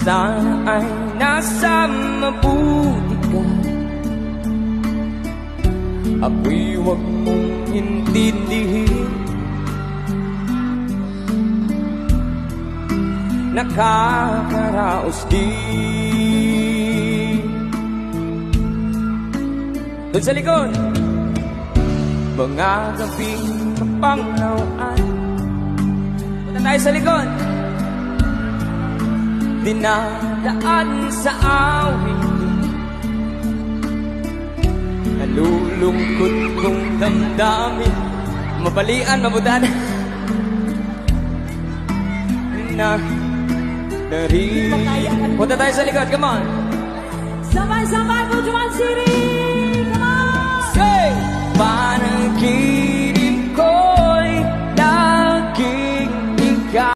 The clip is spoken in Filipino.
Sana ay nasa mabuti ka. Ako'y huwag mong intindihin. Nakakaraos din. Doon sa likod, mga gabing kapanglawaan. Punta tayo sa likod. Dinadaan sa awit, nalulungkot kong damdamin. Mabalian, mabutan na narin. Punta tayo sa likod, come on. Sabay-sabay, Butuan City, come on. Say! Parang